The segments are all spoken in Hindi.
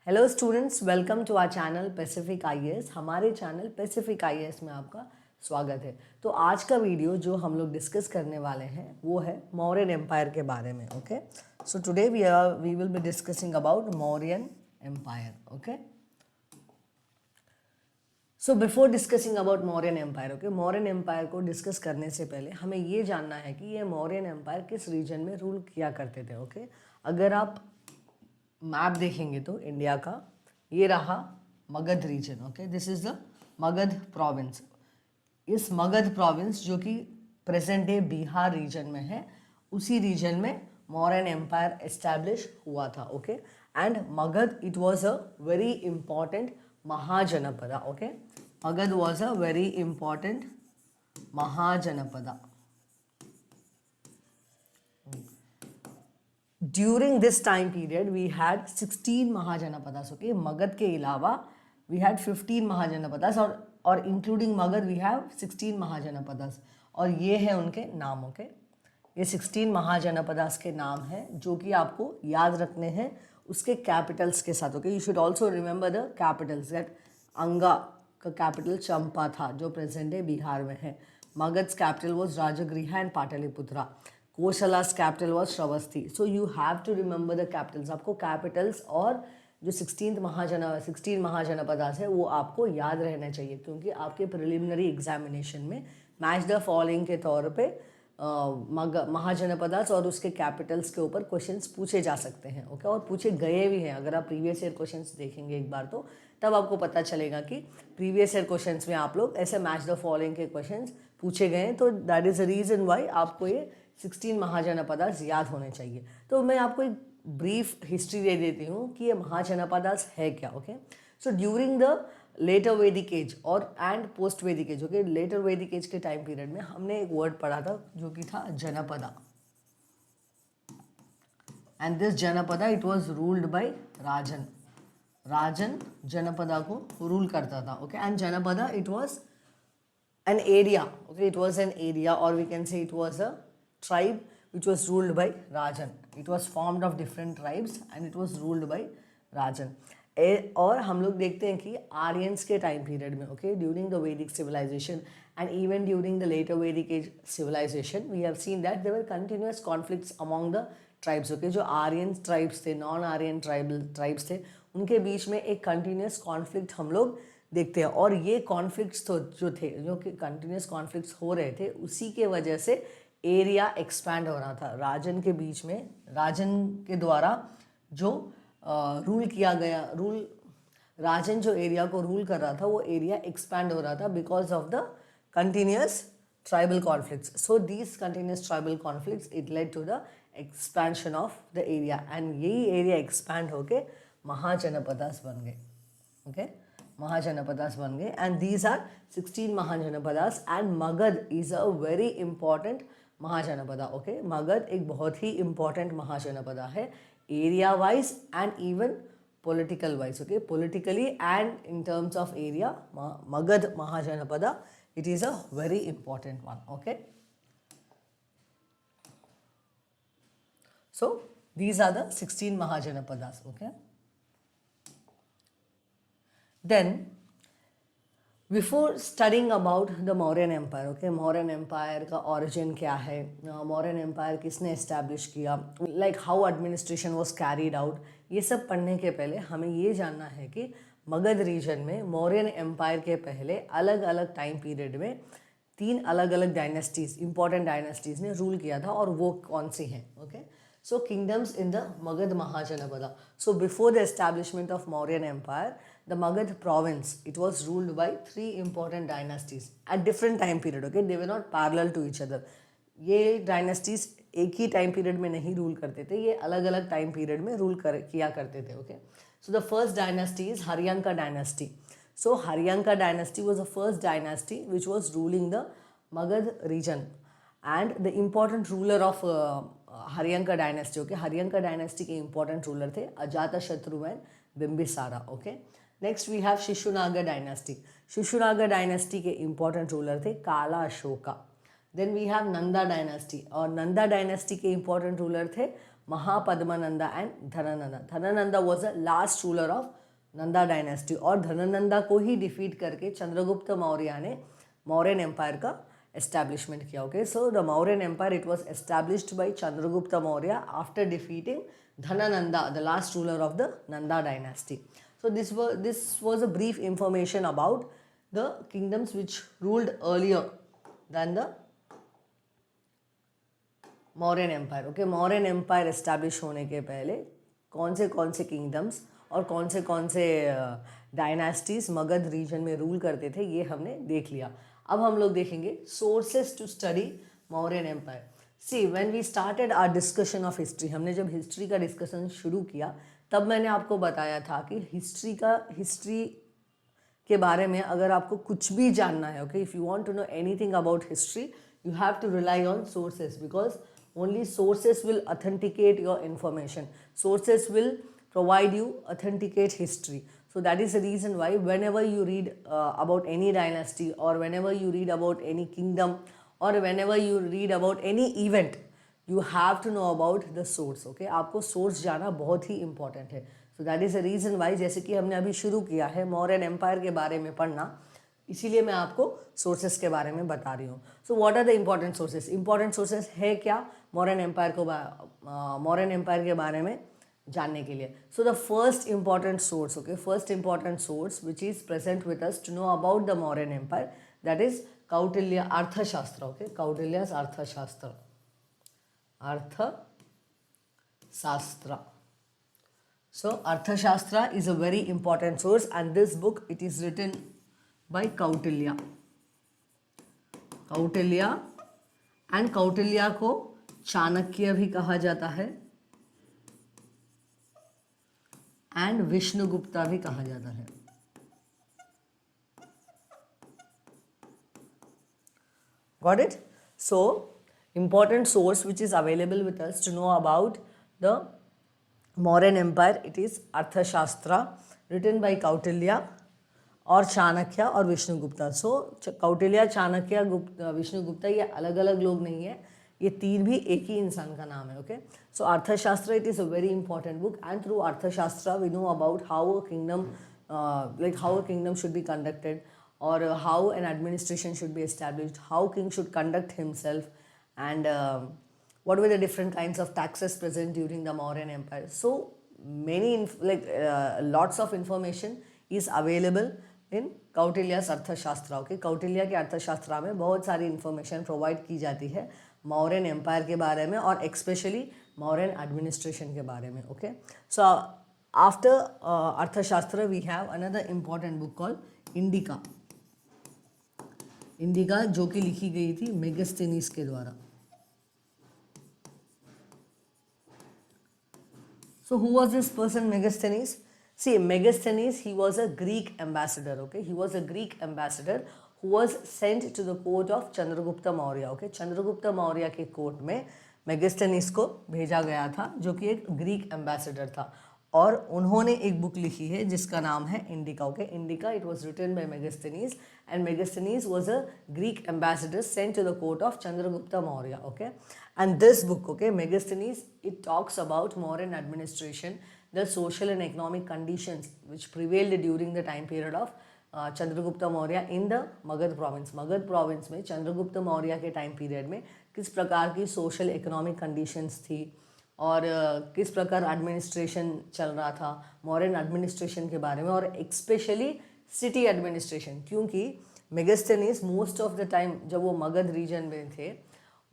Hello students, welcome to our channel pacific IAS. हमारे चैनल पैसिफिक आईएएस में आपका स्वागत है। तो आज का वीडियो जो हम लोग डिस्कस करने वाले हैं वो है मौर्यन एम्पायर के बारे में। Okay, so today we will be discussing about Mauryan empire. Okay, so before discussing about Mauryan empire, okay, Mauryan empire को डिस्कस करने से पहले हमें ये जानना है कि ये मौर्यन एम्पायर किस रीजन में रूल किया करते थे। ओके, अगर आप मैप देखेंगे तो इंडिया का ये रहा Magadha region. Okay, this is the Magadha province. इस मगध प्रोविंस जो कि प्रेजेंट डे बिहार रीजन में है, उसी रीजन में मौर्यन एम्पायर एस्टैब्लिश हुआ था। Okay, and Magadh it was a very important mahajanapada. Okay, Magadh was a very important Mahajanapada. During this time period, we had 16 mahajanapadas. Okay, Magadh के अलावा we had 15 महाजनपदास और including Magadh we have 16 mahajanapadas. और ये है उनके नाम। ओके, ये 16 महाजनपदास के नाम हैं जो कि आपको याद रखने हैं उसके कैपिटल्स के साथ। Okay, you should also remember the Capitals. That अंगा का कैपिटल चंपा था जो प्रेजेंट डे बिहार में है। Magadha's capital was Rajagriha and Pataliputra. Kosala's capital was Shravasti. So you have to remember the capitals. आपको कैपिटल्स और जो 16 महाजनपदास है वो आपको याद रहना चाहिए, क्योंकि आपके प्रिलिमिनरी एग्जामिनेशन में मैच द फॉलोइंग के तौर पे महाजनपदास और उसके कैपिटल्स के ऊपर क्वेश्चंस पूछे जा सकते हैं। ओके, और पूछे गए भी हैं। अगर आप प्रीवियस ईयर क्वेश्चंस देखेंगे एक बार तो तब आपको पता चलेगा कि प्रीवियस ईयर क्वेश्चंस में आप लोग ऐसे मैच द फॉलोइंग के क्वेश्चंस पूछे गए हैं। तो that is the reason why आपको ये 16 महाजनपदास याद होने चाहिए। तो मैं आपको एक ब्रीफ हिस्ट्री दे देती हूँ कि ये महाजनपदास है क्या। Okay, so during the later Vedic age और and post Vedic age, okay, later Vedic age के टाइम पीरियड में हमने एक वर्ड पढ़ा था जो कि था janapada. And this janapada it was ruled by rajan. Rajan janapada को रूल करता था। Okay, and janapada it was an area. Okay, it was an area, or we can say it was a tribe which was ruled by Rajan. It was formed of different tribes and it was ruled by Rajan. और हम लोग देखते हैं कि आर्यंस के टाइम पीरियड में, okay, during the Vedic civilization and even during the later Vedic age civilization we have seen that there were continuous conflicts among the tribes. Okay, जो आर्यन ट्राइब्स थे, नॉन आर्यन ट्राइब्स थे, उनके बीच में एक कंटिन्यूअस कॉन्फ्लिक्ट हम लोग देखते हैं। और ये कॉन्फ्लिक्ट्स तो जो कि कंटिन्यूस कॉन्फ्लिक्ट्स हो रहे थे, उसी के वजह से एरिया एक्सपैंड हो रहा था राजन के बीच में। राजन के द्वारा जो रूल किया गया, राजन जो एरिया को रूल कर रहा था वो एरिया एक्सपैंड हो रहा था because of the continuous tribal conflicts. So these continuous tribal conflicts it led to the expansion of the area, and यही एरिया एक्सपैंड होके महाजनपदास बन गए। ओके, महाजनपदास बन गए, and these are 16 mahajanapadas. And Magadha is a very important mahajanapada. Okay, Magadha एक बहुत ही इंपॉर्टेंट महाजनपदा है, area wise and even political wise. Okay, politically and in terms of area, Magadha Mahajanapada it is a very important one. Okay, so these are the 16 mahajanapadas. Okay, then before studying about the Mauryan Empire, okay, Mauryan Empire का origin क्या है, Mauryan Empire किसने establish किया, like how administration was carried out, ये सब पढ़ने के पहले हमें ये जानना है कि मगध रीजन में मौर्यन एम्पायर के पहले अलग अलग टाइम पीरियड में 3 अलग अलग डायनेस्टीज, इंपॉर्टेंट डायनेस्टीज ने रूल किया था, और वो कौन सी हैं। Okay, so kingdoms in the Magad Mahajanapada. So before the establishment of Mauryan Empire, the Magad province, it was ruled by 3 important dynasties at different time period. Okay, they were not parallel to each other. ये dynasties एक ही time period में नहीं रूल करते थे, ये अलग अलग time period में रूल किया करते थे। Okay, so the first dynasty is Haryanka dynasty. So Haryanka dynasty was the first dynasty which was ruling the Magad region, and the important ruler of Haryanka dynasty. Okay, Haryanka dynasty के इंपॉर्टेंट रूलर थे Ajatashatru and Bimbisara. Okay, next we have Shishunaga dynasty. Shishunaga dynasty के इंपॉर्टेंट रूलर थे Kala Ashoka. Then we have Nanda dynasty, और नंदा डायनेस्टी के इंपॉर्टेंट रूलर थे Mahapadmananda and Dhanananda. Dhanananda was the last ruler of Nanda dynasty और धनानंदा को ही डिफीट करके चंद्रगुप्त मौर्य ने मौर्यन एम्पायर का एस्टैब्लिशमेंट किया. Okay, so the Mauryan empire it was established by Chandragupta Maurya after defeating Dhanananda, the last ruler of the Nanda dynasty. So this was a brief information about the kingdoms which ruled earlier than the Mauryan empire. Okay, Mauryan empire establish होने के पहले कौन से किंगडम्स और कौन से डायनास्टीज मगध रीजन में रूल करते थे, ये हमने देख लिया. अब हम लोग देखेंगे sources to study Mauryan empire. See when we started our discussion of history, हमने जब हिस्ट्री का डिस्कशन शुरू किया तब मैंने आपको बताया था कि हिस्ट्री के बारे में अगर आपको कुछ भी जानना है, okay, if you want to know anything about history you have to rely on sources because only sources will authenticate your information. Sources will provide you authenticate history. So that is the reason why whenever you read about any dynasty or whenever you read about any kingdom or whenever you read about any event you have to know about the source. Okay, आपको source जाना बहुत ही important है. So that is the reason why जैसे कि हमने अभी शुरू किया है मौर्यन एम्पायर के बारे में पढ़ना, इसीलिए मैं आपको सोर्सेस के बारे में बता रही हूँ. So what are the important sources? Important sources है क्या मौर्यन एम्पायर के बारे में जानने के लिए? So the first important source, okay, first important source which is present with us to know about the Mauryan empire, that is Kautilya Arthashastra. Okay, कौटिल्य's अर्थशास्त्र. So Arthashastra is a very important source and this book it is written by Kautilya. And Kautilya को चाणक्य भी कहा जाता है एंड विष्णुगुप्ता भी कहा जाता है. Got it? So important source which is available with us to know about the Mauryan Empire, it is Arthashastra written by Kautilya और चाणक्य और विष्णुगुप्ता. सो कौटिल्य, चाणक्य, विष्णुगुप्ता ये अलग अलग लोग नहीं है, ये तीन भी एक ही इंसान का नाम है. Okay, so Arthashastra it is a very important book and through Arthashastra we know about how a kingdom should be conducted और how an administration should be established, how king should conduct himself and what were the different kinds of taxes present during the Mauryan Empire. So many lots of information is available in Kautilya's अर्थशास्त्र. ओके, कौटिल्य के अर्थशास्त्र में बहुत सारी इंफॉर्मेशन प्रोवाइड की जाती है मौर्यन एम्पायर के बारे में और एक्सपेशली मौर्यन एडमिनिस्ट्रेशन के बारे में. Okay, so after Arthashastra we have another important book called Indica. Indica जो कि लिखी गई थी मेगस्थनीज के द्वारा. So who was this person Megasthenes? See, Megasthenes, he was a Greek ambassador. Okay, he was a Greek ambassador who was sent to the court of Chandragupta Maurya. Okay, Chandragupta Maurya के कोर्ट में Megasthenes को भेजा गया था जो कि एक ग्रीक एम्बेसडर था और उन्होंने एक बुक लिखी है जिसका नाम है Indica. Okay, Indica it was written by Megasthenes and Megasthenes was a Greek ambassador sent to the court of Chandragupta Maurya. Okay, and this book, okay, Megasthenes, it talks about Mauryan administration, the social and economic conditions which prevailed during the time period of Chandragupta Maurya in the Magad province. Magad province में चंद्रगुप्त मौर्य के टाइम पीरियड में किस प्रकार की सोशल इकोनॉमिक कंडीशंस थी और किस प्रकार एडमिनिस्ट्रेशन चल रहा था, मौर्यन एडमिनिस्ट्रेशन के बारे में और एक्सपेशली सिटी एडमिनिस्ट्रेशन. क्योंकि Megasthenes most of the time जब वो मगध रीजन में थे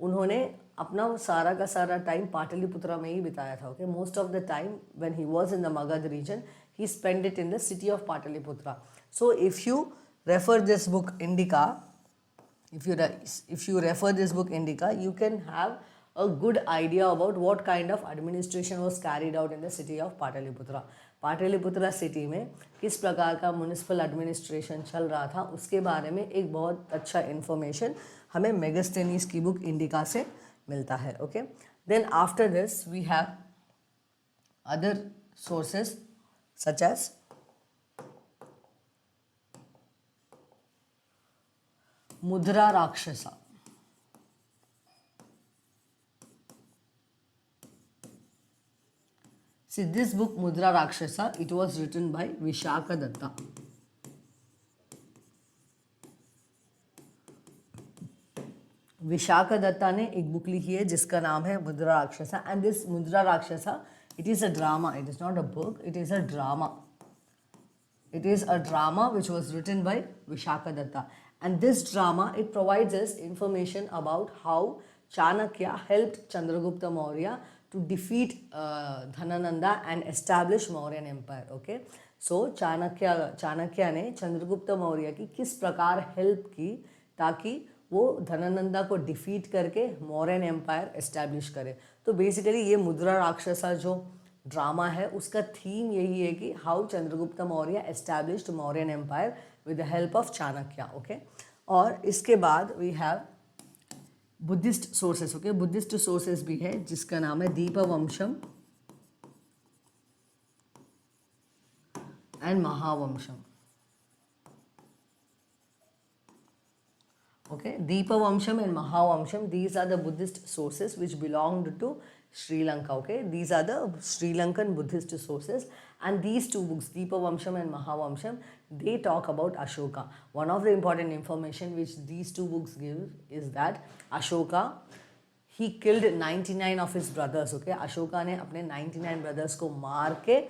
उन्होंने अपना सारा का सारा टाइम पाटलिपुत्रा में ही बिताया था. Okay, most of the time when he was in the Magadha region he spend it in the city of Pataliputra. So if you refer this book Indica, if you refer this book Indica, you can have a good idea about what kind of administration was carried out in the city of Pataliputra. Pataliputra city में किस प्रकार का म्यूनिसिपल एडमिनिस्ट्रेशन चल रहा था उसके बारे में एक बहुत अच्छा इन्फॉर्मेशन हमें मेगास्थनीज की बुक इंडिका से मिलता है. Okay, then after this we have other sources such as Mudra Rakshasa. See, this book Mudra Rakshasa, it was written by Vishaka Datta. Vishakha Dutta ने एक बुक लिखी है जिसका नाम है मुद्रा राक्षसा. And this Mudrarakshasa, it is a drama, it is not a book, it is a drama. It is a drama which was written by Vishaka Datta. And this drama, it provides us information about how Chanakya helped Chandragupta Maurya to defeat Dhanananda and establish Mauryan Empire. Okay. So Chanakya ने चंद्रगुप्त मौर्य की किस प्रकार हेल्प की ताकि वो धनानंदा को डिफीट करके मौर्यन एम्पायर एस्टैब्लिश करे. तो बेसिकली ये मुद्रा राक्षसा जो ड्रामा है उसका थीम यही है कि how Chandragupta Maurya established Mauryan empire with the help of Chanakya. Okay. और इसके बाद we have Buddhist sources. Okay. Buddhist sources भी है जिसका नाम है Deepavamsham and Mahavamsham. Okay, Deepavamsham and Mahavamsham, these are the Buddhist sources which belonged to Sri Lanka. Okay, these are the Sri Lankan Buddhist sources, and these two books, Deepavamsham and Mahavamsham, they talk about Ashoka. One of the important information which these two books give is that Ashoka, he killed 99 of his brothers. Okay, Ashoka ने अपने 99 brothers को मार के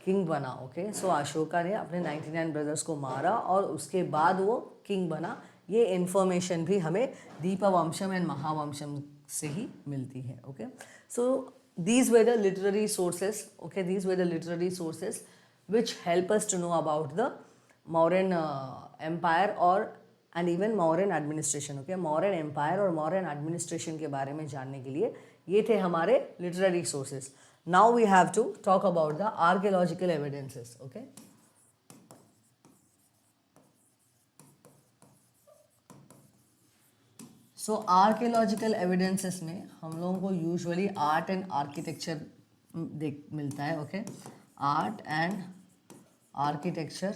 किंग बना. ओके. सो अशोका ने अपने 99 ब्रदर्स को मारा और उसके बाद वो किंग बना. ये इन्फॉर्मेशन भी हमें दीपवंशम एंड महावंशम से ही मिलती है. Okay. So these were the literary sources. Okay. These were the literary sources which help us to know about the Mauryan empire और and even Mauryan administration. Okay. Mauryan empire और मौर्यन एडमिनिस्ट्रेशन के बारे में जानने के लिए ये थे हमारे literary sources. Now we have to talk about the archaeological evidences. Okay. So archaeological evidences में हम लोगों को usually art and architecture मिलता है. Okay. Art and architecture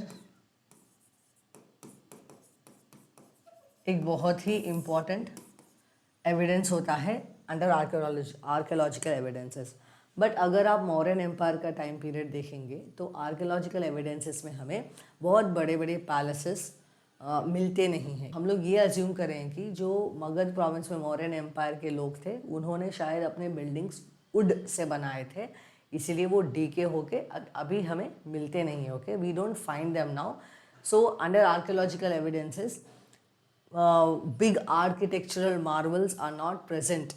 एक बहुत ही important evidence होता है under archaeological evidences. बट अगर आप मौर्यन एम्पायर का टाइम पीरियड देखेंगे तो आर्कियोलॉजिकल एविडेंसेस में हमें बहुत बड़े बड़े पैलेसेस मिलते नहीं हैं. हम लोग ये अज्यूम करें कि जो मगध प्रोविंस में मौर्यन एम्पायर के लोग थे उन्होंने शायद अपने बिल्डिंग्स वुड से बनाए थे, इसीलिए वो डीके होके अभी हमें मिलते नहीं है. Okay. We don't find them now. So under archaeological evidences big architectural marvels are not present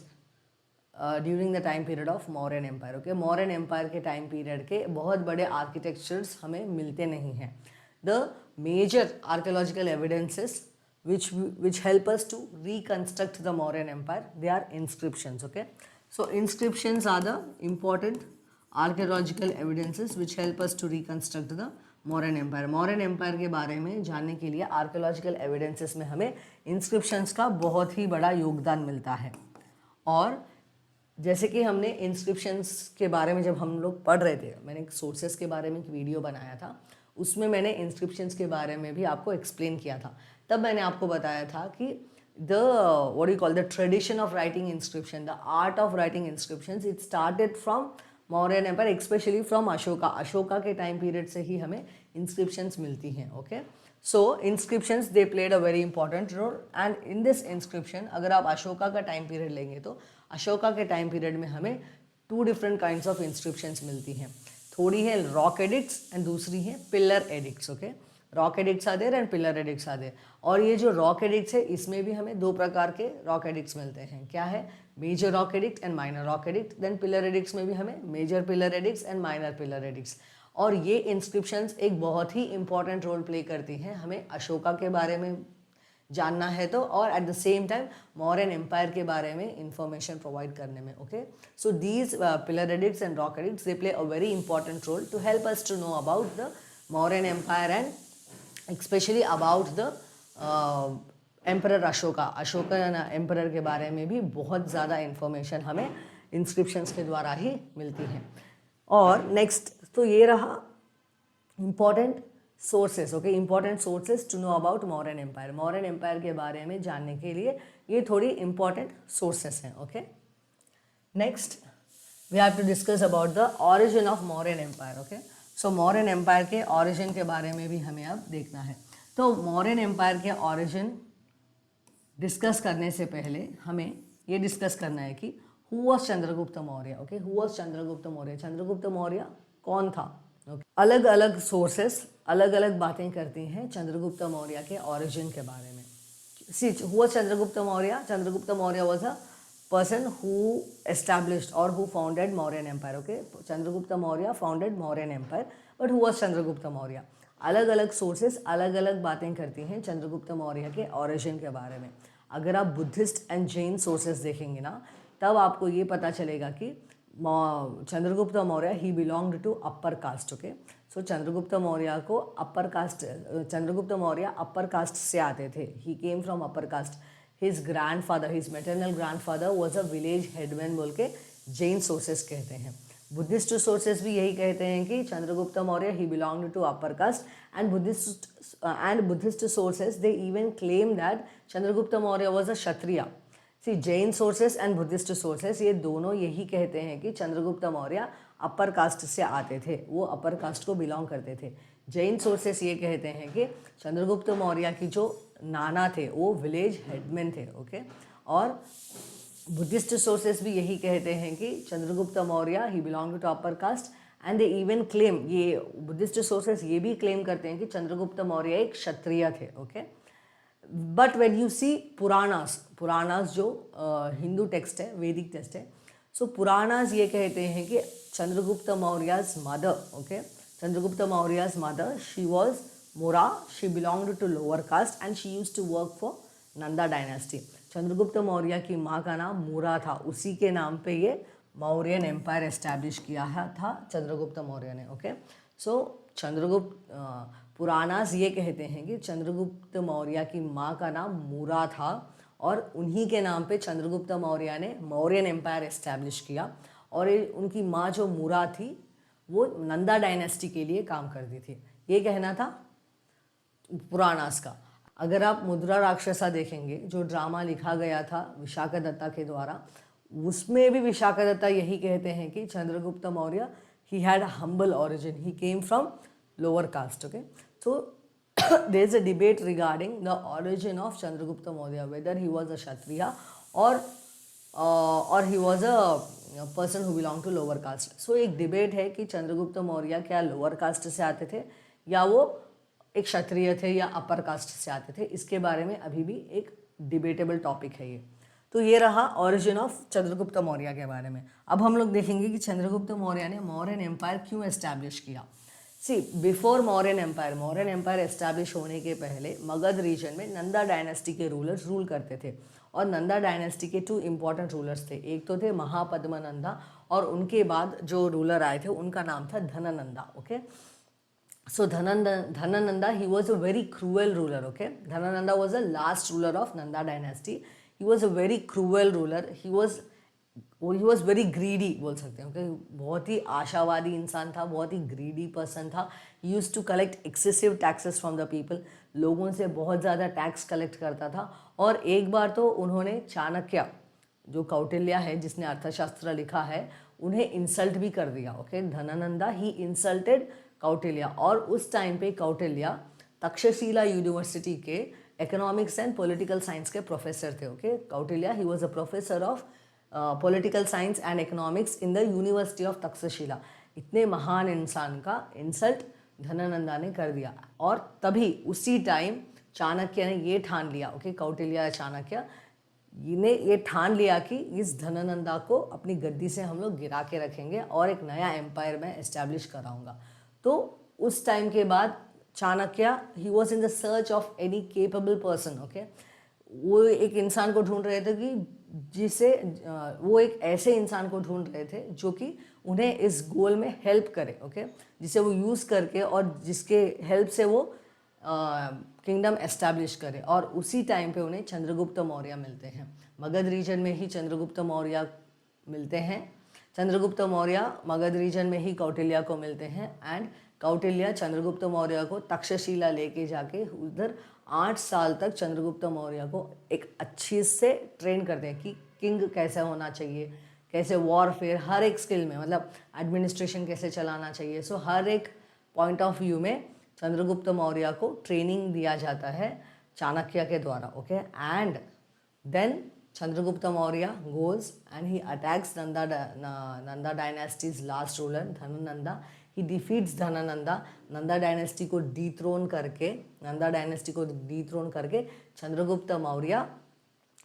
during the time period of Mauryan empire. Okay. Mauryan empire के टाइम पीरियड के बहुत बड़े आर्किटेक्चर्स हमें मिलते नहीं हैं. The major archaeological evidences which help us to reconstruct the Mauryan Empire, they are inscriptions. Okay. So inscriptions are the important archaeological evidences which help us to reconstruct the Mauryan Empire. Mauryan Empire के बारे में जानने के लिए archaeological evidences में हमें inscriptions का बहुत ही बड़ा योगदान मिलता है. और जैसे कि हमने इंस्क्रिप्शंस के बारे में जब हम लोग पढ़ रहे थे, मैंने एक सोर्सेस के बारे में एक वीडियो बनाया था, उसमें मैंने इंस्क्रिप्शंस के बारे में भी आपको एक्सप्लेन किया था. तब मैंने आपको बताया था कि the what you call the tradition of writing inscription, the art of writing inscriptions, it started from Mauryan empire, especially from Ashoka. Ashoka के टाइम पीरियड से ही हमें इंस्क्रिप्शंस मिलती हैं. Okay. So inscriptions they played a very important role. And in this inscription अगर आप अशोका का टाइम पीरियड लेंगे तो अशोका के टाइम पीरियड में हमें 2 डिफरेंट काइंड्स ऑफ इंस्क्रिप्शंस मिलती हैं. थोड़ी है रॉक एडिक्ट्स एंड दूसरी है pillar edicts. Okay. Rock edicts are there and pillar edicts are there. और ये जो रॉक एडिक्ट्स है इसमें भी हमें 2 प्रकार के रॉक एडिक्ट्स मिलते हैं. क्या है? Major rock edict and minor rock edict. Then pillar edicts में भी हमें major pillar edicts and minor pillar edicts. और ये इंस्क्रिप्शंस एक बहुत ही इंपॉर्टेंट रोल प्ले करती हैं हमें अशोका के बारे में जानना है तो, और at the same time Mauryan empire के बारे में इंफॉर्मेशन प्रोवाइड करने में. Okay. So these pillar edicts and rock edicts they play a very important role to help us to know about the Mauryan empire and specially about the emperor Ashoka. Ashoka emperor के बारे में भी बहुत ज़्यादा इंफॉर्मेशन हमें इंस्क्रिप्शंस के द्वारा ही मिलती है. और नेक्स्ट तो ये रहा important sources. Okay. Important sources to know about Mauryan empire. Mauryan empire के बारे में जानने के लिए ये थोड़ी इंपॉर्टेंट सोर्सेस हैं. Okay. Next we have to discuss about the origin of Mauryan empire. Okay, so Mauryan empire के ऑरिजिन के बारे में भी हमें अब देखना है. तो मौर्यन एम्पायर के ऑरिजिन डिस्कस करने से पहले हमें ये डिस्कस करना है कि who was Chandragupta Maurya. Okay, who was Chandragupta Maurya. Chandragupta Maurya कौन था? okay. अलग अलग सोर्सेस अलग अलग बातें करती हैं चंद्रगुप्त मौर्य के ऑरिजिन के बारे में. See, who was Chandragupta Maurya? Chandragupta Maurya was a person who established or who founded Mauryan Empire. Okay, Chandragupta Maurya founded Mauryan Empire, but who was Chandragupta Maurya? अलग अलग सोर्सेस अलग अलग बातें करती हैं चंद्रगुप्त मौर्य के ओरिजिन के बारे में. अगर आप बुद्धिस्ट एंड जैन सोर्सेस देखेंगे ना, तब आपको ये पता चलेगा कि Chandragupta Maurya he belonged to upper caste. Okay, so Chandragupta Maurya को upper caste, Chandragupta Maurya upper caste से आते थे. He came from upper caste. His grandfather, his maternal grandfather was a village headman बोल के जैन सोर्सेस कहते हैं. बुद्धिस्ट सोर्सेस भी यही कहते हैं कि Chandragupta Maurya he belonged to upper caste. And Buddhist sources they even claim that Chandragupta Maurya was a Kshatriya. See, Jain sources and Buddhist sources ये दोनों यही कहते हैं कि चंद्रगुप्त मौर्य अपर कास्ट से आते थे, वो अपर कास्ट को बिलोंग करते थे. जैन सोर्सेस ये कहते हैं कि चंद्रगुप्त मौर्य की जो नाना थे वो विलेज हेडमैन थे. ओके, और बुद्धिस्ट सोर्सेस भी यही कहते हैं कि Chandragupta Maurya he belong to upper caste. And they even claim, ये बुद्धिस्ट सोर्सेस ये भी क्लेम करते हैं कि चंद्रगुप्त मौर्य एक क्षत्रिय थे. Okay, but when you see Puranas जो हिंदू टेक्स्ट है, वैदिक टेक्स्ट है, सो पुराणास ये कहते हैं कि Chandragupta Maurya's mother, okay, Chandragupta Maurya's mother, she was Mura, she belonged to lower caste and she used to work for Nanda dynasty. Chandragupta Maurya की माँ का नाम मूरा था, उसी के नाम पे ये मौर्यन एम्पायर एस्टैब्लिश किया था चंद्रगुप्त मौर्य ने. ओके, सो चंद्रगुप्त पुराणास ये कहते हैं कि चंद्रगुप्त मौर्य की माँ का नाम मूरा था और उन्हीं के नाम पे चंद्रगुप्त मौर्य ने मौर्यन एम्पायर एस्टैब्लिश किया. और उनकी माँ जो मूरा थी वो नंदा डायनेस्टी के लिए काम करती थी. ये कहना था पुराणास का. अगर आप मुद्रा राक्षसा देखेंगे, जो ड्रामा लिखा गया था विशाखदत्ता के द्वारा, उसमें भी विशाखदत्ता यही कहते हैं कि Chandragupta Maurya he had humble origin, he came from lower caste. Okay, so there is a debate regarding the origin of Chandragupta Maurya, whether he was a Kshatriya or he was a person who belong to lower caste. So एक डिबेट है कि चंद्रगुप्त मौर्य क्या लोअर कास्ट से आते थे या वो एक क्षत्रिय थे या अपर कास्ट से आते थे. इसके बारे में अभी भी एक डिबेटेबल टॉपिक है ये. तो ये रहा ओरिजिन ऑफ चंद्रगुप्त मौर्य के बारे में. अब हम लोग देखेंगे कि चंद्रगुप्त मौर्य ने मौर्यन एम्पायर क्यों एस्टैब्लिश किया. सी, बिफोर मौर्यन एम्पायर एस्टैब्लिश होने के पहले मगध रीजन में नंदा डायनेस्टी के रूलर्स रूल करते थे. और नंदा डायनेस्टी के 2 इंपॉर्टेंट रूलर्स थे. एक तो थे महापद्मनंदा और उनके बाद जो रूलर आए थे उनका नाम था Dhanananda. Okay, so Dhanananda, he was a very cruel ruler. Okay, Dhanananda was the last ruler of Nanda dynasty. He was a very cruel ruler. He was very greedy बोल सकते हैं. Okay, बहुत ही आशावादी इंसान था, बहुत ही greedy person था. He used to collect excessive taxes from the people. लोगों से बहुत ज़्यादा टैक्स कलेक्ट करता था. और एक बार तो उन्होंने चाणक्य, जो कौटिल्य है जिसने अर्थशास्त्र लिखा है, उन्हें इंसल्ट भी कर दिया. ओके, धनानंदा ही इंसल्टेड कौटिल्य. और उस टाइम पे कौटिल्य तक्षशिला यूनिवर्सिटी के इकोनॉमिक्स एंड पॉलिटिकल साइंस के प्रोफेसर थे. Okay, Kautilya he was a professor of political science and economics in the university of Takshashila. इतने महान इंसान का इंसल्ट धनानंदा ने कर दिया. और तभी उसी टाइम चाणक्य ने ये ठान लिया, ओके, कौटिल्य चाणक्य ने ये ठान लिया कि इस धनानंदा को अपनी गद्दी से हम लोग गिरा के रखेंगे और एक नया एम्पायर में एस्टैब्लिश कराऊंगा. तो उस टाइम के बाद Chanakya he was in the search of any capable person. Okay, वो एक इंसान को ढूंढ रहे थे कि जिसे वो एक ऐसे इंसान को ढूंढ रहे थे जो कि उन्हें इस गोल में हेल्प करे. ओके, जिसे वो यूज़ करके और जिसके हेल्प से वो किंगडम एस्टैब्लिश करे. और उसी टाइम पे उन्हें चंद्रगुप्त मौर्य मिलते हैं. मगध रीजन में ही चंद्रगुप्त मौर्य मिलते हैं. चंद्रगुप्त मौर्य मगध रीजन में ही कौटिल्य को मिलते हैं. एंड कौटिल्य चंद्रगुप्त मौर्य को तक्षशिला लेके जाके उधर 8 साल तक चंद्रगुप्त मौर्य को एक अच्छी से ट्रेन करते हैं कि किंग कैसे होना चाहिए, कैसे वॉरफेयर, हर एक स्किल में, मतलब एडमिनिस्ट्रेशन कैसे चलाना चाहिए, सो हर एक पॉइंट ऑफ व्यू में चंद्रगुप्त मौर्य को ट्रेनिंग दिया जाता है चाणक्य के द्वारा, okay. And then Chandragupta Maurya goes and he attacks Nanda dynasty's last ruler Dhanananda. He defeats Dhanananda. Nanda dynasty को dethrone करके चंद्रगुप्त मौर्य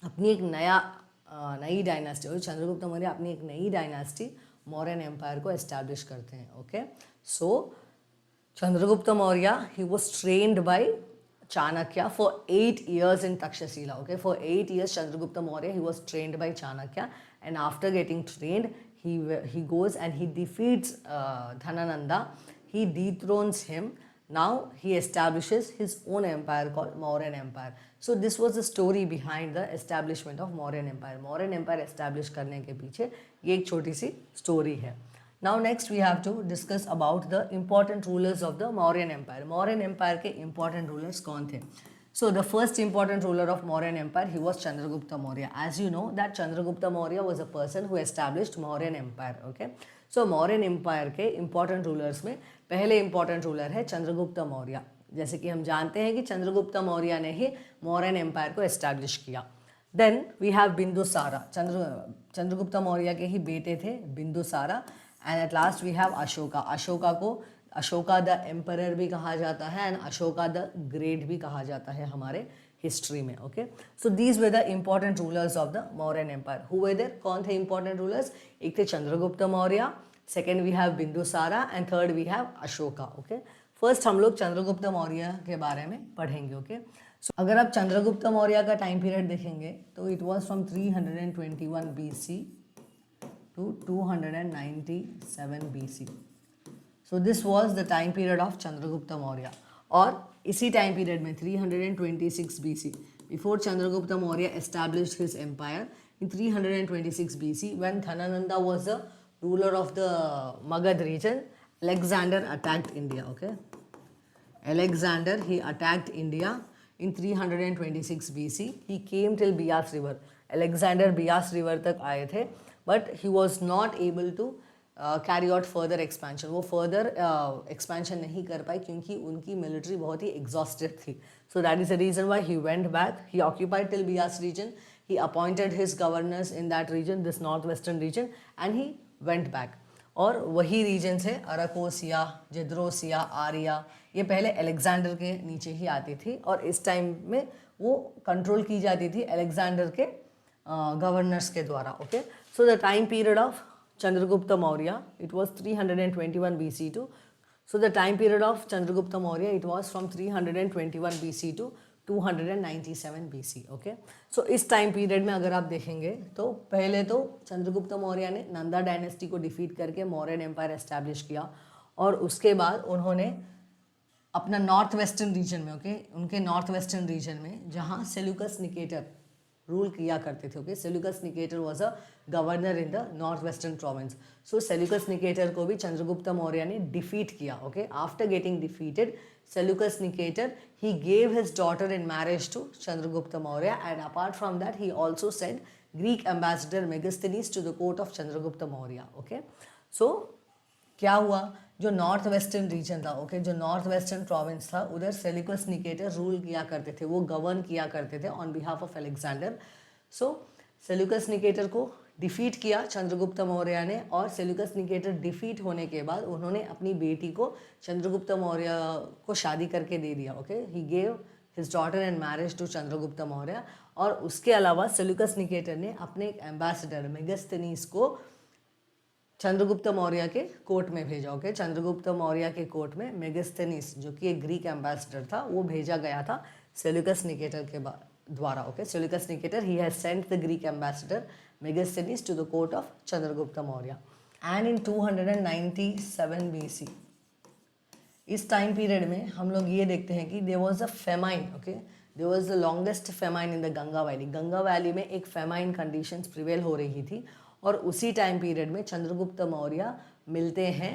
अपनी एक नई डायनास्टी, और चंद्रगुप्त मौर्य अपनी एक नई डायनास्टी मौर्यन एम्पायर को एस्टैब्लिश करते हैं, okay. So Chandragupta Maurya he was trained by Chanakya for 8 years in Takshashila. Okay, for 8 years Chandragupta Maurya he was trained by Chanakya, and after getting trained he goes and he defeats Dhanananda. He dethrones him. Now he establishes his own empire called Mauryan Empire. So this was the story behind the establishment of Mauryan Empire. Mauryan Empire establish करने के पीछे ये एक छोटी सी story है. Now next we have to discuss about the important rulers of the Mauryan Empire. Mauryan Empire के important rulers कौन थे? So the first important ruler of Mauryan Empire, he was Chandragupta Maurya. As you know that Chandragupta Maurya was a person who established Mauryan Empire. Okay. So Mauryan Empire के important rulers में पहले important ruler है चंद्रगुप्त मौर्य. जैसे कि हम जानते हैं कि चंद्रगुप्त मौर्य ने ही Mauryan Empire को establish किया. Then we have Bindusara. Chandragupta Maurya के ही बेटे थे Bindusara. And at last we have Ashoka. Ashoka को अशोका द एम्परर भी कहा जाता है एंड अशोका द ग्रेट भी कहा जाता है हमारे हिस्ट्री में, okay. So these were the important rulers of the Mauryan empire. Who were there? कौन थे इंपॉर्टेंट रूलर्स? एक थे Chandragupta Maurya, second we have Bindusara and third we have Ashoka, okay. First हम लोग चंद्रगुप्त मौर्य के बारे में पढ़ेंगे, ओके। सो अगर आप चंद्रगुप्त मौर्य का टाइम पीरियड देखेंगे तो it was from 321 BC to 297 BC. So this was the time period of Chandragupta Maurya. और इसी टाइम पीरियड में 326 BC, before Chandragupta Maurya established his empire in 326 BC, when Dhanananda was the ruler of the Magad region, Alexander attacked India, okay. Alexander, he attacked India in 326 BC. He came till Bias river. Alexander Bias river तक आए थे, but he was not able to carry out further expansion. वो further expansion नहीं कर पाए क्योंकि उनकी military बहुत ही exhausted थी. So that is the reason why he went back. He occupied till Bias region. He appointed his governors in that region, this northwestern region, and he went back. और वही रीजन्स है अराकोसिया, जिद्रोसिया, आर्या, ये पहले अलेक्जेंडर के नीचे ही आती थी और इस टाइम में वो कंट्रोल की जाती थी अलेक्जेंडर के गवर्नर्स के द्वारा, okay. So the time period of Chandragupta Maurya it was 321 BC to, so the time period of Chandragupta Maurya it was from 321 BC to 297 BC, okay. So इस टाइम पीरियड में अगर आप देखेंगे तो पहले तो चंद्रगुप्त मौर्य ने नंदा डायनेस्टी को डिफीट करके मौर्यन एम्पायर एस्टैब्लिश किया और उसके बाद उन्होंने अपना नॉर्थ वेस्टर्न रीजन में, ओके, उनके नॉर्थ वेस्टर्न रीजन में जहाँ सेल्यूकस निकेटर रूल किया करते थे, okay. Seleucus Nicator was a governor in the north western province. So Seleucus Nicator को भी चंद्रगुप्त मौर्य ने डिफीट किया, okay. After getting defeated Seleucus Nicator, he gave his daughter in marriage to Chandragupta Maurya, and apart from that he also sent Greek ambassador Megasthenes to the court of Chandragupta Maurya, okay. So क्या हुआ, जो नॉर्थ वेस्टर्न रीजन था, ओके, जो नॉर्थ वेस्टर्न प्रोविंस था उधर सेल्यूकस निकेटर रूल किया करते थे, वो गवर्न किया करते थे on behalf of Alexander. So Seleucus Nicator को डिफीट किया चंद्रगुप्त मौर्य ने, और सेल्यूकस निकेटर डिफीट होने के बाद उन्होंने अपनी बेटी को चंद्रगुप्त मौर्य को शादी करके दे दिया, okay. He gave his daughter in marriage to Chandragupta Maurya. और उसके अलावा सेल्यूकस निकेटर ने अपने एक एम्बेसडर मेगास्थनीज को चंद्रगुप्त मौर्य के कोर्ट में भेजा, ओके. चंद्रगुप्त मौर्य के कोर्ट में मेगास्थनीज जो कि एक ग्रीक एम्बेसडर था वो भेजा गया था सेल्यूकस निकेटर के द्वारा, okay. Seleucus Nicator he has sent the Greek ambassador Megasthenes to the court of Chandragupta Maurya. And in 297 BC, इस टाइम पीरियड में हम लोग ये देखते हैं कि there was a famine, okay. There was the longest famine in the Ganga Valley. Ganga valley में एक famine conditions prevail हो रही थी, और उसी टाइम पीरियड में चंद्रगुप्त मौर्य मिलते हैं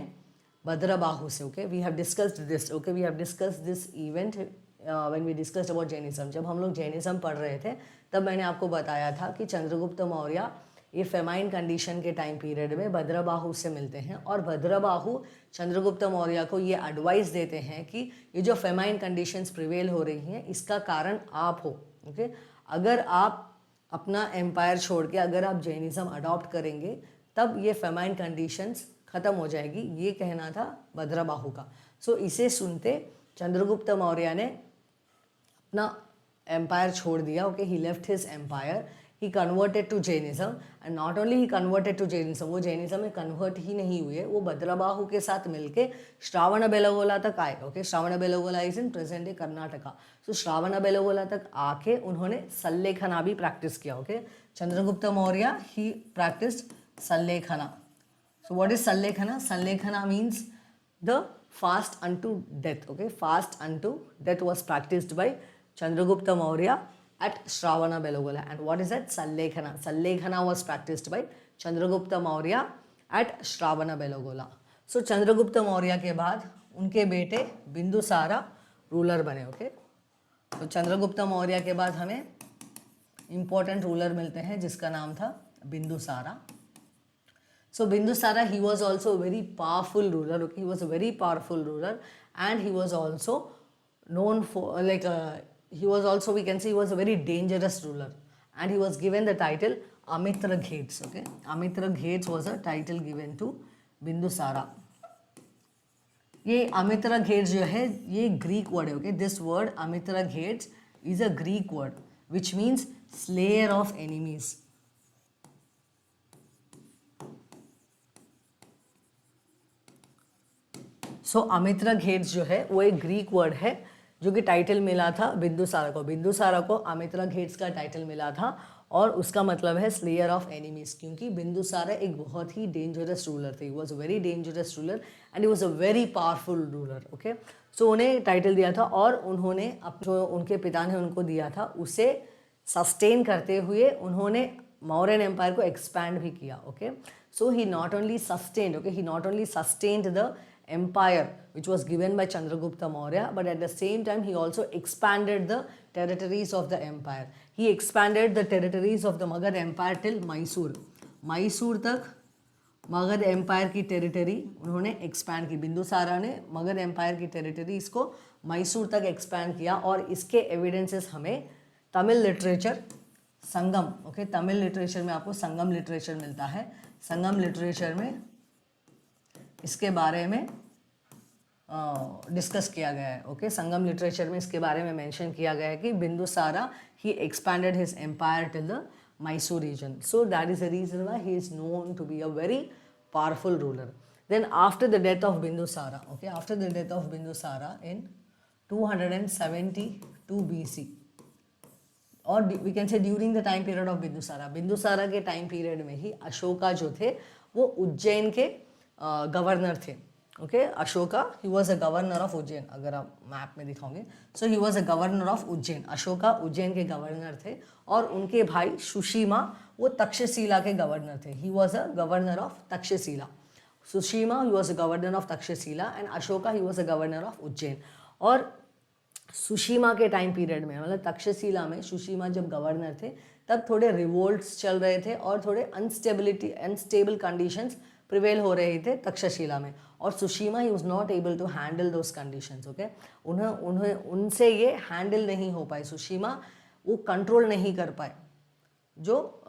भद्रबाहु से, okay. We have discussed this, okay. We have discussed this event when we discussed about Jainism. जब हम लोग जैनिज्म पढ़ रहे थे तब मैंने आपको बताया था कि चंद्रगुप्त मौर्य ये फेमाइन कंडीशन के टाइम पीरियड में भद्रबाहु से मिलते हैं और भद्रबाहु चंद्रगुप्त मौर्य को ये एडवाइस देते हैं कि ये जो फेमाइन कंडीशंस प्रिवेल हो रही हैं इसका कारण आप हो। ओके, अगर आप अपना एम्पायर छोड़ के अगर आप जैनिज़्म अडॉप्ट करेंगे तब ये फेमाइन कंडीशंस ख़त्म हो जाएगी, ये कहना था भद्रबाहु का। सो इसे सुनते चंद्रगुप्त मौर्य ने अपना एम्पायर छोड़ दिया। Okay, he left his empire, he converted to Jainism and not only he converted to Jainism, वो जैनिज्म में कन्वर्ट ही नहीं हुए, वो भद्रबाहु के साथ मिलके श्रावणबेलगोला तक आए। Okay, Shravanabelagola is in present day Karnataka. So Shravanabelagola तक आके उन्होंने सल्लेखना भी प्रैक्टिस किया। Okay, Chandragupta Maurya he practised sallekhana. So what is sallekhana? Sallekhana means the fast unto death. Okay, fast unto death was practiced by Chandragupta Maurya at Shravana-Belogola. And what is that? Sallekhana. Sallekhana was practiced by Chandragupta Maurya at Shravana-Belogola. So Chandragupta Maurya के बाद उनके बेटे बिंदुसारा रूलर बने। ओके, तो चंद्रगुप्त मौर्य के बाद हमें इंपॉर्टेंट रूलर मिलते हैं जिसका नाम था Bindusara. So Bindusara, he was also a very powerful ruler. Okay, he was a very powerful ruler, and he was also known for he was also, we can say, he was a very dangerous ruler, and he was given the title Amitra Gheats. Okay, Amitra Gheats was a title given to Bindusara. ये Amitra Gheats जो है ये Greek word है। Okay, this word Amitra Gheats is a Greek word which means slayer of enemies. सो अमित्र घेट्स जो है वो एक ग्रीक वर्ड है जो कि टाइटल मिला था बिंदुसारा को। बिंदुसारा को अमित्र घेट्स का टाइटल मिला था और उसका मतलब है स्लेयर ऑफ एनिमीज, क्योंकि बिंदुसारा एक बहुत ही डेंजरस रूलर थे। He was a very dangerous ruler and he was a very powerful ruler. Okay, so उन्हें टाइटल दिया था और उन्होंने जो उनके पिता ने उनको दिया था उसे सस्टेन करते हुए उन्होंने मौर्यन एम्पायर को एक्सपैंड भी किया। Okay, so he not only sustained, okay, he not only sustained the empire which was given by Chandragupta Maurya, but at the same time he also expanded the territories of the empire. He expanded the territories of the Magad empire till Mysore. Mysore तक मगध एम्पायर की टेरिटरी उन्होंने एक्सपैंड की। बिंदुसारा ने मगध एम्पायर की टेरिटरी इसको मैसूर तक एक्सपैंड किया और इसके एविडेंसेस हमें तमिल लिटरेचर संगम, ओके, तमिल लिटरेचर में आपको संगम लिटरेचर मिलता है। संगम लिटरेचर में इसके बारे में डिस्कस किया गया है। ओके, संगम लिटरेचर में इसके बारे में मेंशन किया गया है कि Bindusara he expanded his empire till the Mysore region. So that is the reason why he is known to be a very powerful ruler. Then after the death of Bindusara, okay, after the death of Bindusara in 272 BC, और we can say during the time period of Bindusara, Bindusara के टाइम पीरियड में ही अशोका जो थे वो उज्जैन के गवर्नर थे। Okay, Ashoka he was a governor of Ujjain, अगर आप मैप में दिखाओगे। So he was a governor of Ujjain. Ashoka Ujjain के गवर्नर थे और उनके भाई सुशीमा वो तक्षशिला के गवर्नर थे। He was a governor of Takshashila. सुशीमा he was a governor of Takshashila and Ashoka he was a governor of Ujjain. और सुशीमा के टाइम पीरियड में, मतलब तक्षशिला में सुशीमा जब गवर्नर थे तब थोड़े रिवोल्ट्स चल रहे थे और थोड़े अनस्टेबल कंडीशंस प्रिवेल हो रहे थे तक्षशिला में, और Susima he was not able to handle those conditions. Okay, उन्हें उनसे ये हैंडल नहीं हो पाए, सुशीमा वो कंट्रोल नहीं कर पाए जो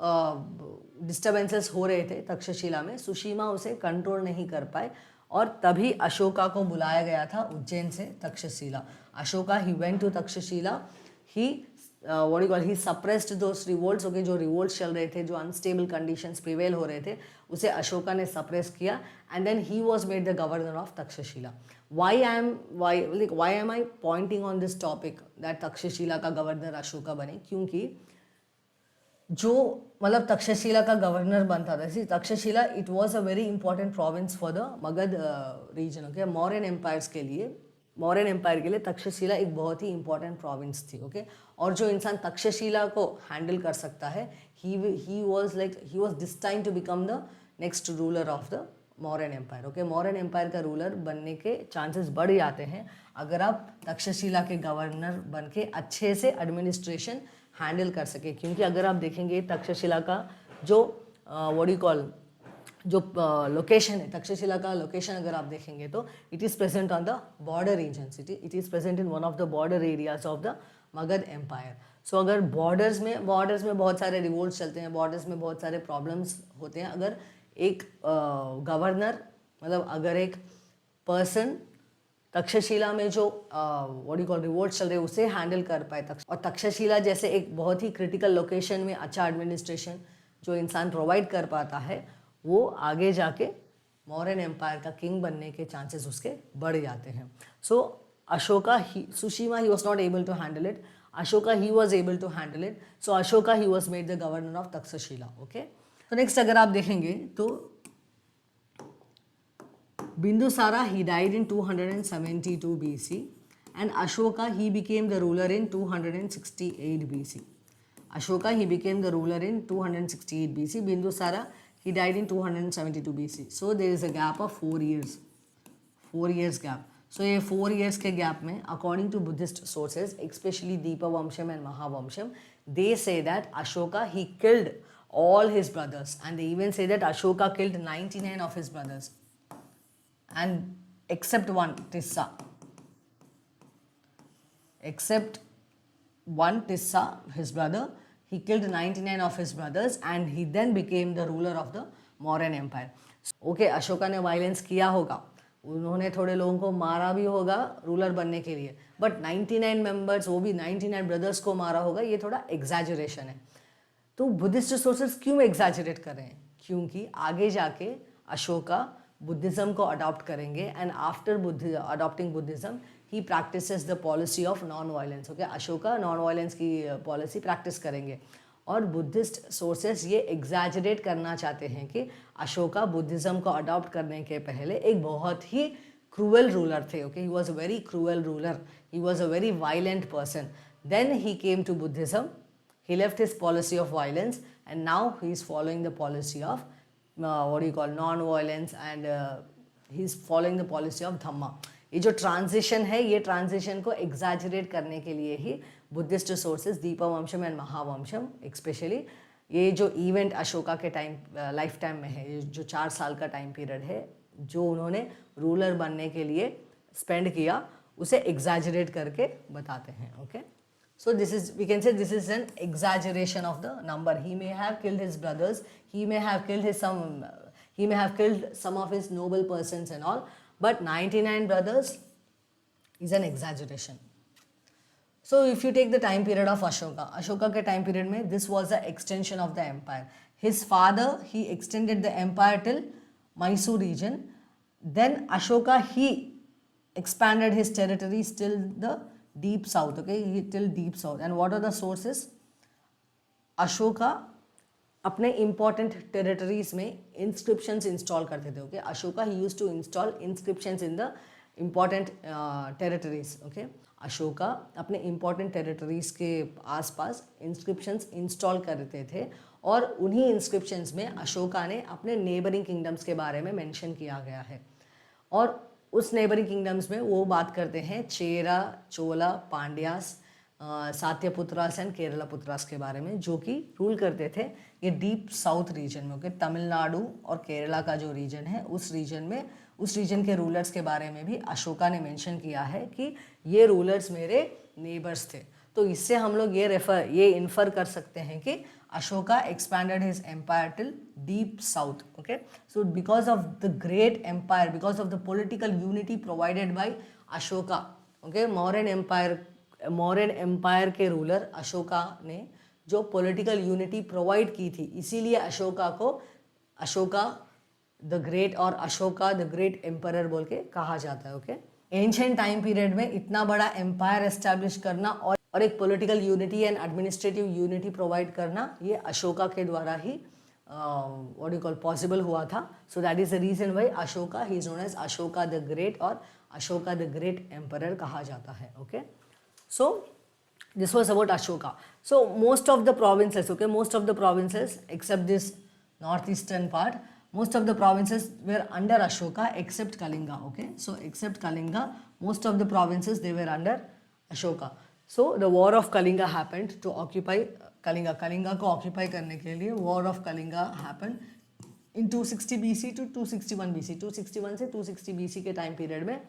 डिस्टर्बेंसेस हो रहे थे तक्षशिला में, सुशीमा उसे कंट्रोल नहीं कर पाए और तभी अशोका को बुलाया गया था उज्जैन से Takshashila. Ashoka he went to Takshashila, he what you call, he suppressed those revolts. Okay, जो रिवोल्ट्स चल रहे थे, जो अनस्टेबल कंडीशंस प्रिवेल हो रहे थे, उसे अशोका ने सप्रेस किया and then he was made the governor of Takshashila. Why am I pointing on this topic that Takshashila का गवर्नर अशोका बने, क्योंकि जो मतलब तक्षशिला का गवर्नर बनता था, see Taxila it was a very important province for the Magadha region. Okay, Mauryan empire के लिए तक्षशिला एक बहुत ही इंपॉर्टेंट प्रोविंस थी। ओके, और जो इंसान तक्षशिला को हैंडल कर सकता है, he was destined to become the next ruler of the Mauryan empire. Okay, Mauryan empire का रूलर बनने के चांसेस बढ़ जाते हैं अगर आप तक्षशिला के गवर्नर बन के अच्छे से एडमिनिस्ट्रेशन हैंडल कर सके, क्योंकि अगर आप देखेंगे तक्षशिला का जो व्हाट डू कॉल, जो लोकेशन है तक्षशिला का लोकेशन अगर आप देखेंगे तो it is present on the border region, it is present in one of the border areas of the Magadha empire. So अगर बॉर्डर्स में बहुत सारे रिवोल्ट चलते हैं, बॉर्डर्स में बहुत सारे प्रॉब्लम्स होते हैं. अगर एक गवर्नर मतलब अगर एक पर्सन तक्षशिला में जो व्हाट डू कॉल रिवोल्ट चल रहे हैं उसे हैंडल कर पाए, और तक्षशिला जैसे एक बहुत ही क्रिटिकल लोकेशन में अच्छा एडमिनिस्ट्रेशन जो इंसान प्रोवाइड कर पाता है, वो आगे जाके मौर्यन एम्पायर का किंग बनने के चांसेस उसके बढ़ जाते हैं. So Ashoka Susima he was not able to handle it, Ashoka he was able to handle it. So Ashoka he was made the governor of Taxila. Okay, तो नेक्स्ट अगर आप देखेंगे तो Bindusara, he died in 272 BC, and Ashoka, he became the ruler in 268 BC. Ashoka, he became the ruler in 268 BC. Bindusara, he died in 272 BC. So there is a gap of 4 years. 4 years gap. So ये 4 years के gap में, according to Buddhist sources, especially Deepa Vamsham and Mahavamsham, they say that Ashoka, he killed all his brothers, and they even say that Ashoka killed 99 of his brothers, and except one, Tissa. Except one, Tissa, his brother, he killed 99 of his brothers, and he then became the ruler of the Mauryan Empire. Okay, Ashoka ने वायलेंस किया होगा, उन्होंने थोड़े लोगों को मारा भी होगा रूलर बनने के लिए, बट 99 मेंबर्स, वो भी 99 ब्रदर्स को मारा होगा, ये थोड़ा एग्जैजरेशन है. तो बुद्धिस्ट सोर्सेस क्यों एग्जैजरेट कर रहे हैं? क्योंकि आगे जाके अशोका बुद्धिज़्म को अडॉप्ट करेंगे, and after adopting Buddhism he practices the policy of non violence. Okay, Ashoka non violence की पॉलिसी प्रैक्टिस करेंगे, और बुद्धिस्ट सोर्सेस ये एग्जैजरेट करना चाहते हैं कि अशोका बुद्धिज़्म को अडॉप्ट करने के पहले एक बहुत ही क्रूअल रूलर थे. Okay, he was a very cruel ruler, he was a very violent person. Then he came to Buddhism, he left his policy of violence, and now he is following the policy of what do you call non-violence, and he is following the policy of Dhamma. ये जो ट्रांजिशन है, ये ट्रांजिशन को एग्जैजरेट करने के लिए ही Buddhist sources Dipavamsa and Mahavamsa, especially ये जो इवेंट अशोका के टाइम लाइफ टाइम में है, ये जो 4 साल का टाइम पीरियड है जो उन्होंने रूलर बनने के लिए स्पेंड किया, उसे एग्जैजरेट करके बताते हैं. Okay, so this is, we can say this is an exaggeration of the number. He may have killed his brothers, he may have killed some of his noble persons and all, but 99 brothers is an exaggeration. So if you take the time period of Ashoka के time period में, this was the extension of the empire. His father, he extended the empire till Mysore region. Then Ashoka, he expanded his territories till the deep south. Okay, till deep south. And what are the sources? Ashoka अपने important territories में inscriptions install करते थे. Okay, Ashoka, he used to install inscriptions in the important territories. Okay, Ashoka अपने important territories के आसपास inscriptions install करते थे, और उन्हीं inscriptions में अशोका ने अपने neighboring kingdoms के बारे में mention किया गया है. और उस नेबरिंग किंगडम्स में वो बात करते हैं चेरा, चोला, पांड्यास, सात्यपुत्रास एंड केरला पुत्रास के बारे में, जो कि रूल करते थे ये डीप साउथ रीजन में. ओके, तमिलनाडु और केरला का जो रीजन है, उस रीजन के रूलर्स के बारे में भी अशोका ने मेंशन किया है कि ये रूलर्स मेरे नेबर्स थे. तो इससे हम लोग ये इन्फर कर सकते हैं कि Ashoka expanded his empire till deep south. Okay, so because of the great empire, because of the political unity provided by Ashoka, okay, Mauryan empire के रूलर अशोका ने जो political unity provide की थी, इसीलिए अशोका को अशोका the great और अशोका the great emperor बोल के कहा जाता है. ओके, एंशिएंट टाइम पीरियड में इतना बड़ा एम्पायर एस्टैब्लिश करना और एक political unity and administrative unity provide करना, ये अशोका के द्वारा ही व्हाट यू कॉल पॉसिबल हुआ था. So that is the reason why Ashoka, he is known as Ashoka the great, और अशोका द ग्रेट एम्परर कहा जाता है. Okay, so this was about Ashoka. So most of the provinces, okay, most of the provinces except this north eastern part, most of the provinces were under Ashoka except Kalinga. Okay, so except Kalinga, most of the provinces they were under Ashoka. So the war of Kalinga happened to occupy Kalinga को ऑक्यूपाई करने के लिए war of Kalinga happen in 260 BC to 261 BC, 261 से 260 BC के टाइम पीरियड में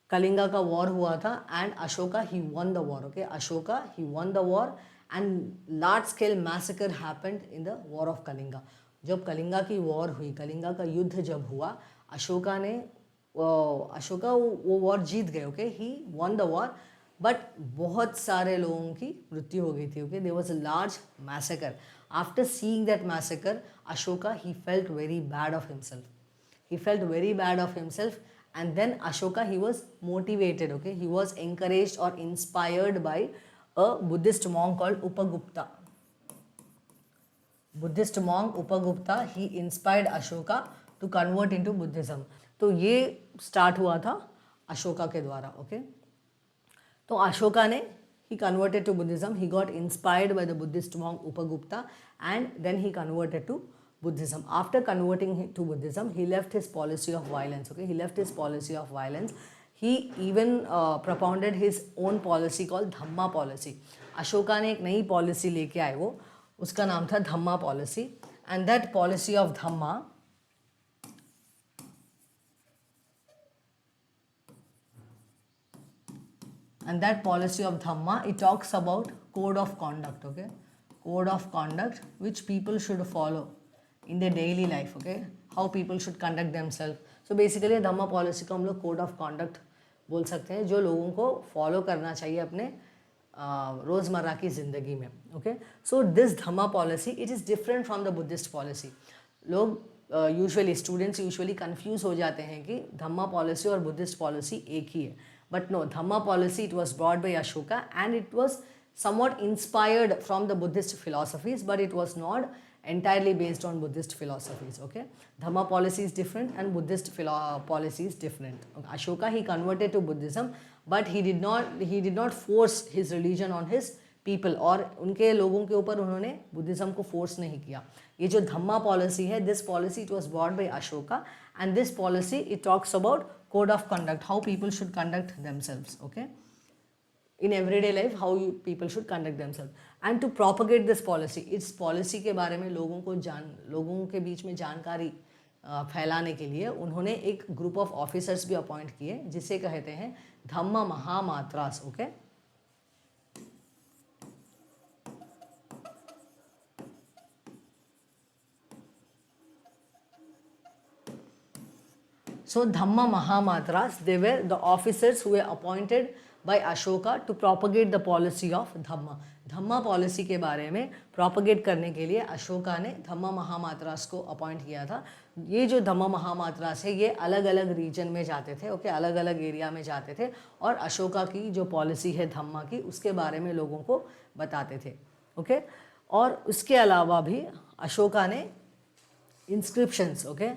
कलिंगा का वॉर हुआ था and Ashoka he won the war. Okay, Ashoka he won the war and large scale massacre happened in the war of Kalinga. जब कलिंगा की वॉर हुई, कलिंगा का युद्ध जब हुआ, अशोका वो वॉर जीत गए. Okay, he won the war, but बहुत सारे लोगों की मृत्यु हो गई थी. Okay, there was a large massacre. After seeing that massacre, Ashoka he felt very bad of himself. He felt very bad of himself, and then Ashoka, he was motivated. Okay, he was encouraged or inspired by a Buddhist monk called Upagupta. Buddhist monk Upagupta, he inspired Ashoka to convert into Buddhism. तो ये स्टार्ट हुआ था अशोका के द्वारा. ओके, तो अशोका ने he converted to Buddhism. He got inspired by the Buddhist monk Upagupta, and then he converted to Buddhism. After converting to Buddhism, he left his policy of violence. Okay, he left his policy of violence. He even propounded his own policy called Dhamma policy. Ashoka ने एक नई पॉलिसी लेके आए, वो उसका नाम था Dhamma policy. And that policy of Dhamma and that policy of dhamma, it talks about code of conduct. Okay, code of conduct which people should follow in their daily life. Okay, how people should conduct themselves. So basically Dhamma policy को हम लोग कोड ऑफ कॉन्डक्ट बोल सकते हैं, जो लोगों को फॉलो करना चाहिए अपने रोज़मर्रा की ज़िंदगी में. Okay, so this Dhamma policy, it is different from the Buddhist policy. लोग यूजुअली स्टूडेंट्स यूजुअली कंफ्यूज हो जाते हैं कि धम्मा पॉलिसी और बुद्धिस्ट पॉलिसी एक ही है. But no, Dhamma policy, it was brought by Ashoka, and it was somewhat inspired from the Buddhist philosophies, but it was not entirely based on Buddhist philosophies. Okay, Dhamma policy is different and Buddhist policy is different. Okay. Ashoka, he converted to Buddhism, but he did not force his religion on his people, और उनके लोगों के ऊपर उन्होंने बुद्धिज़्म को फोर्स नहीं किया. ये जो धम्मा पॉलिसी है, this policy it was brought by Ashoka, and this policy it talks about code of conduct, how people should conduct themselves. Okay, in everyday life, how people should conduct themselves. And to propagate this policy, इस पॉलिसी के बारे में लोगों के बीच में जानकारी फैलाने के लिए उन्होंने एक ग्रुप ऑफ ऑफिसर्स भी अपॉइंट किए, जिसे कहते हैं Dhamma Mahamatras. Okay, So Dhamma Mahamatras, they were the officers who were appointed by Ashoka to propagate the policy of Dhamma. Dhamma policy के बारे में प्रोपगेट करने के लिए अशोका ने धम्मा महामात्रास को अपॉइंट किया था. ये जो धम्मा महामात्रास है, ये अलग अलग रीजन में जाते थे. ओके, अलग अलग एरिया में जाते थे और अशोका की जो पॉलिसी है धम्मा की, उसके बारे में लोगों को बताते थे. ओके, और उसके अलावा भी अशोका ने इंस्क्रिप्शंस, ओके,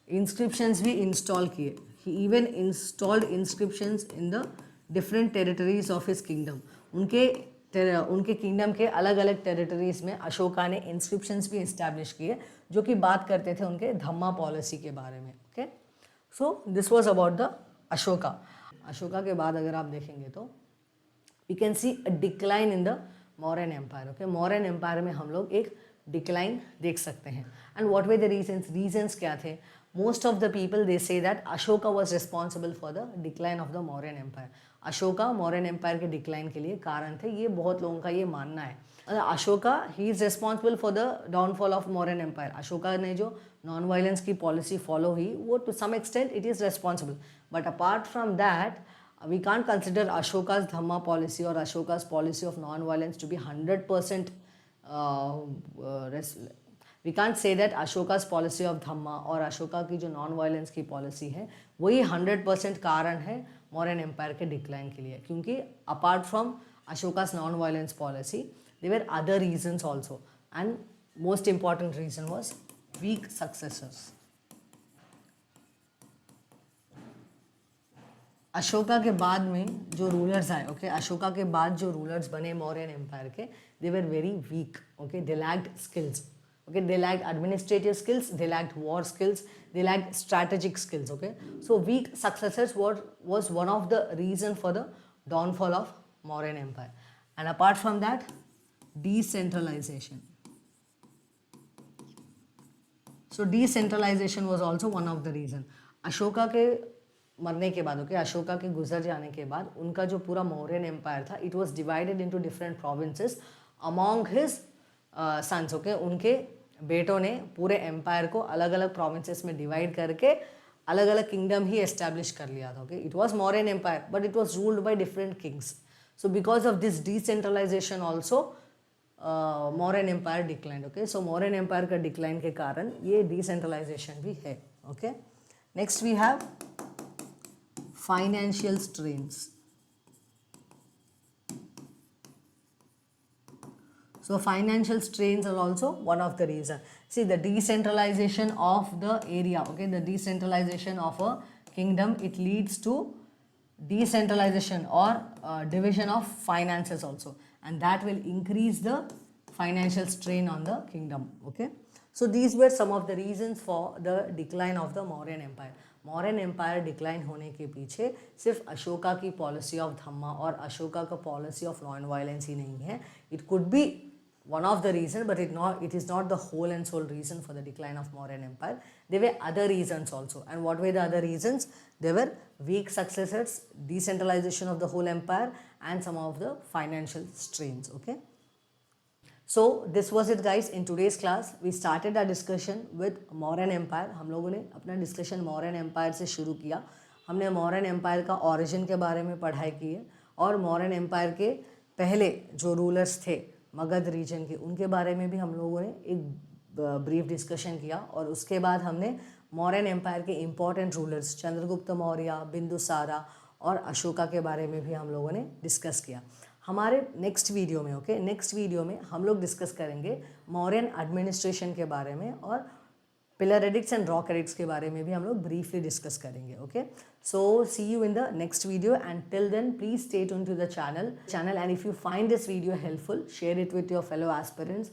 इंस्क्रिप्शंस भी इंस्टॉल किए. He even installed inscriptions in the different territories of his kingdom. उनके किंगडम के अलग अलग टेरिटरीज में अशोका ने इंस्क्रिप्शंस भी इस्टेब्लिश किए, जो कि बात करते थे उनके धम्मा पॉलिसी के बारे में. Okay, so this was about the Ashoka. Ashoka के बाद अगर आप देखेंगे तो we can see a decline in the Mauryan empire. Okay, Mauryan empire में हम लोग एक डिक्लाइन देख सकते हैं. And what were the reasons क्या थे? Most of the people, they say that Ashoka was responsible for the decline of the Mauryan Empire. Ashoka Mauryan empire के डिक्लाइन के लिए कारण थे, ये बहुत लोगों का ये मानना है. Ashoka he is responsible for the downfall of Mauryan empire. Ashoka ने जो नॉन वायलेंस की पॉलिसी फॉलो हुई, वो to some extent it is responsible. But apart from that, we can't consider Ashoka's Dhamma policy और Ashoka's policy of non violence to be 100%. We can't say that Ashoka's policy of Dhamma और अशोका की जो नॉन वायलेंस की पॉलिसी है, वही 100% कारण है मौर्यन एम्पायर के डिक्लाइन के लिए. क्योंकि apart from Ashoka's non violence policy, there were other reasons also, and most important reason was weak successors. Ashoka के बाद में जो रूलर्स आए, ओके, अशोका के बाद जो रूलर्स बने मौर्यन एम्पायर के, they were very weak. Okay, they lacked skills. Okay, they lacked administrative skills, they lacked war skills, they lacked strategic skills. Okay, so weak successors was one of the reason for the downfall of Mauryan Empire. And apart from that, decentralization. So decentralization was also one of the reason. Ashoka के मरने के बाद, ओके, अशोका के गुजर जाने के बाद उनका जो पूरा मौर्यन एम्पायर था, it was divided into different provinces among his sons, okay. उनके बेटों ने पूरे एम्पायर को अलग अलग प्रोविंसेस में डिवाइड करके अलग अलग किंगडम ही एस्टैब्लिश कर लिया था, okay. It was Mauryan empire but it was ruled by different kings. So because of this decentralization also Mauryan empire decline, okay. So Mauryan empire का डिक्लाइन के कारण ये डिसेंट्रलाइजेशन भी है, okay. Next we have financial strains. So financial strains are also one of the reason. See, the decentralization of the area, okay, the decentralization of a kingdom, it leads to decentralization or division of finances also, and that will increase the financial strain on the kingdom, okay. So these were some of the reasons for the decline of the Mauryan Empire. Mauryan empire decline होने के पीछे सिर्फ अशोका की पॉलिसी ऑफ धम्मा और अशोका का पॉलिसी ऑफ नॉन वायलेंस ही नहीं है. It could be one of the reason, but it is not the whole and sole reason for the decline of Mauryan Empire. There were other reasons also. And what were the other reasons? There were weak successors, decentralization of the whole empire, and some of the financial strains, okay. So this was it guys. In today's class we started our discussion with Mauryan Empire. हम लोगों ने अपना डिस्कशन Mauryan Empire से शुरू किया. हमने Mauryan Empire का origin के बारे में पढ़ाई की है और Mauryan Empire के पहले जो रूलर्स थे मगध रीजन के, उनके बारे में भी हम लोगों ने एक ब्रीफ डिस्कशन किया. और उसके बाद हमने मौर्यन एम्पायर के इम्पॉर्टेंट रूलर्स चंद्रगुप्त मौर्य, बिंदुसारा और अशोका के बारे में भी हम लोगों ने डिस्कस किया. हमारे नेक्स्ट वीडियो में, ओके, नेक्स्ट वीडियो में हम लोग डिस्कस करेंगे मौर्यन एडमिनिस्ट्रेशन के बारे में और pillar edicts and rock edicts के बारे में भी हम लोग ब्रीफली डिस्कस करेंगे, okay. So see you in the next video and till then please stay tuned to the channel and if you find this video helpful, share it with your fellow aspirants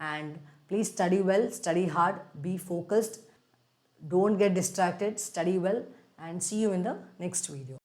and please study well, study hard, be focused, don't get distracted, study well and see you in the next video.